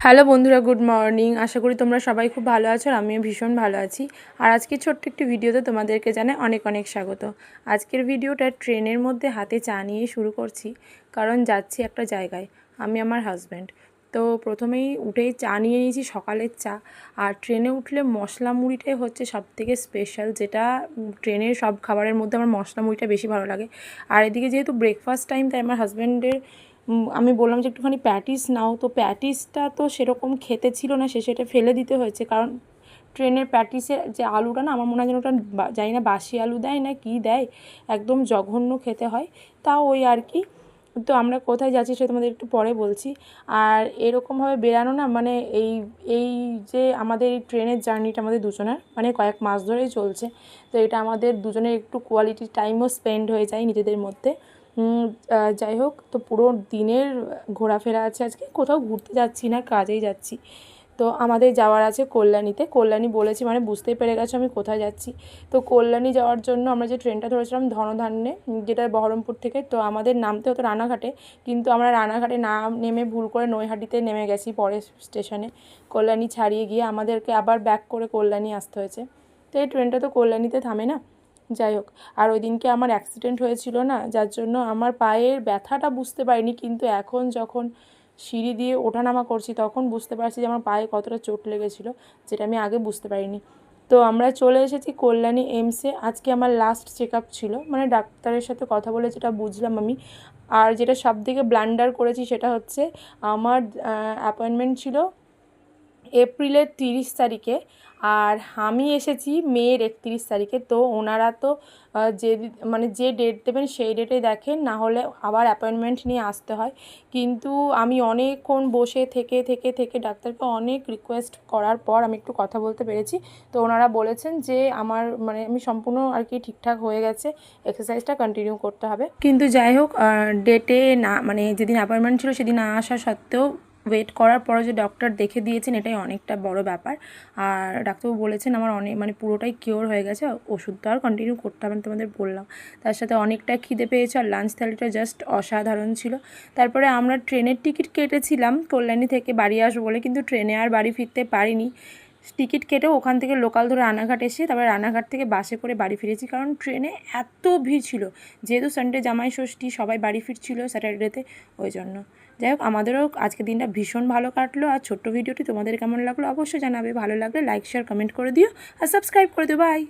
Hello বন্ধুরা, good morning. আশা করি তোমরা সবাই খুব ভালো আছো আর আমিও ভীষণ ভালো আছি। আর আজকে ছোট্ট একটি ভিডিওতে তোমাদেরকে জানাই অনেক অনেক স্বাগত। আজকের ভিডিওটা ট্রেনের মধ্যে হাতে চা নিয়ে শুরু করছি, কারণ যাচ্ছি একটা জায়গায় আমি আমার হাজব্যান্ড। তো প্রথমেই উঠেই চা নিয়ে নিয়েছি, সকালের চা। আর ট্রেনে উঠলে মশলা মুড়িটাই হচ্ছে সবথেকে স্পেশাল, যেটা ট্রেনের সব খাবারের মধ্যে আমার মশলা মুড়িটা বেশি ভালো লাগে। আর এদিকে যেহেতু ব্রেকফাস্ট টাইম, তাই আমার হাজব্যান্ডের আমি বললাম যে একটুখানি প্যাটিস নাও, তো প্যাটিসটা তো সেরকম খেতে ছিল না, সেটা ফেলে দিতে হয়েছে। কারণ ট্রেনের প্যাটিসের যে আলুটা না, আমার মনে হয় যেন ওটা জানি না বাসি আলু দেয় না কি দেয়, একদম জঘন্য খেতে হয়। তাও ওই আর কি। তো আমরা কোথায় যাচ্ছি সে তোমাদের একটু পরে বলছি। আর এরকমভাবে বেরানো না, মানে এই এই যে আমাদের এই ট্রেনের জার্নিটা আমাদের দুজনের মানে কয়েক মাস ধরেই চলছে। তো এটা আমাদের দুজনের একটু কোয়ালিটি টাইমও স্পেন্ড হয়ে যায় নিজেদের মধ্যে। যাই হোক, তো পুরো দিনের ঘোরাফেরা আছে, আজকে কোথাও ঘুরতে যাচ্ছি না, কাজেই যাচ্ছি। তো আমাদের যাওয়ার আছে কল্যাণীতে। কল্যাণী বলেছি মানে বুঝতেই পেরে গেছো আমি কোথায় যাচ্ছি। তো কল্যাণী যাওয়ার জন্য আমরা যে ট্রেনটা ধরেছিলাম ধনধান্যে, যেটা বহরমপুর থেকে, তো আমাদের নামতে হতো রানাঘাটে, কিন্তু আমরা রানাঘাটে না নেমে ভুল করে নৈহাটিতে নেমে গেছি পরের স্টেশনে। কল্যাণী ছাড়িয়ে গিয়ে আমাদেরকে আবার ব্যাক করে কল্যাণী আসতে হয়েছে। তো এই ট্রেনটা তো কল্যাণীতে থামে না। যাই হোক, আর ওই দিনকে আমার অ্যাক্সিডেন্ট হয়েছিল না, যার জন্য আমার পায়ের ব্যথাটা বুঝতে পারিনি, কিন্তু এখন যখন সিঁড়ি দিয়ে ওঠানামা করছি তখন বুঝতে পারছি যে আমার পায়ে কতটা চোট লেগেছিলো, যেটা আমি আগে বুঝতে পারিনি। তো আমরা চলে এসেছি কল্যাণী এইমসে। আজকে আমার লাস্ট চেক আপ ছিল, মানে ডাক্তারের সাথে কথা বলে যেটা বুঝলাম আমি। আর যেটা সবথেকে ব্লান্ডার করেছি সেটা হচ্ছে, আমার অ্যাপয়েন্টমেন্ট ছিল এপ্রিলের 30 তারিখে, আর আমি এসেছি মের 31 তারিখে। তো ওনারা তো যে মানে যে ডেট দেবেন সেই ডেটে দেখেন, না হলে আবার অ্যাপয়েন্টমেন্ট নিয়ে আসতে হয়। কিন্তু আমি অনেকক্ষণ বসে থেকে থেকে থেকে ডাক্তারকে অনেক রিকোয়েস্ট করার পর আমি একটু কথা বলতে পেরেছি। তো ওনারা বলেছেন যে আমার মানে আমি সম্পূর্ণ আর কি ঠিকঠাক হয়ে গেছে, এক্সারসাইজটা কন্টিনিউ করতে হবে। কিন্তু যাই হোক, ডেটে না মানে যেদিন অ্যাপয়েন্টমেন্ট ছিল সেদিন না আসা সত্ত্বেও ওয়েট করার পরে যে ডক্টর দেখে দিয়েছেন, এটাই অনেকটা বড় ব্যাপার। আর ডাক্তারবাবু বলেছেন আমার অনেক মানে পুরোটাই কিওর হয়ে গেছে, ওষুধ তো আর কন্টিনিউ করতে হবে না, তোমাদের বললাম। তার সাথে অনেকটা খিদে পেয়েছে, আর লাঞ্চ থালিটা জাস্ট অসাধারণ ছিল। তারপরে আমরা ট্রেনের টিকিট কেটেছিলাম কল্যাণী থেকে বাড়ি আসবো বলে, কিন্তু ট্রেনে আর বাড়ি ফিরতে পারিনি। টিকিট কেটেও ওখান থেকে লোকাল ধরে রানাঘাট এসে তারপরে রানাঘাট থেকে বাসে করে বাড়ি ফিরেছি, কারণ ট্রেনে এত ভিড় ছিল। যেহেতু সানডে জামাই ষষ্ঠী, সবাই বাড়ি ফিরছিল স্যাটারডেতে, ওই জন্য। যাই হোক, আমাদেরও আজকের দিনটা ভীষণ ভালো কাটলো। আর ছোট্ট ভিডিওটি তোমাদের কেমন লাগলো অবশ্যই জানাবে, ভালো লাগলে লাইক শেয়ার কমেন্ট করে দিও আর সাবস্ক্রাইব করে দিও। বাই।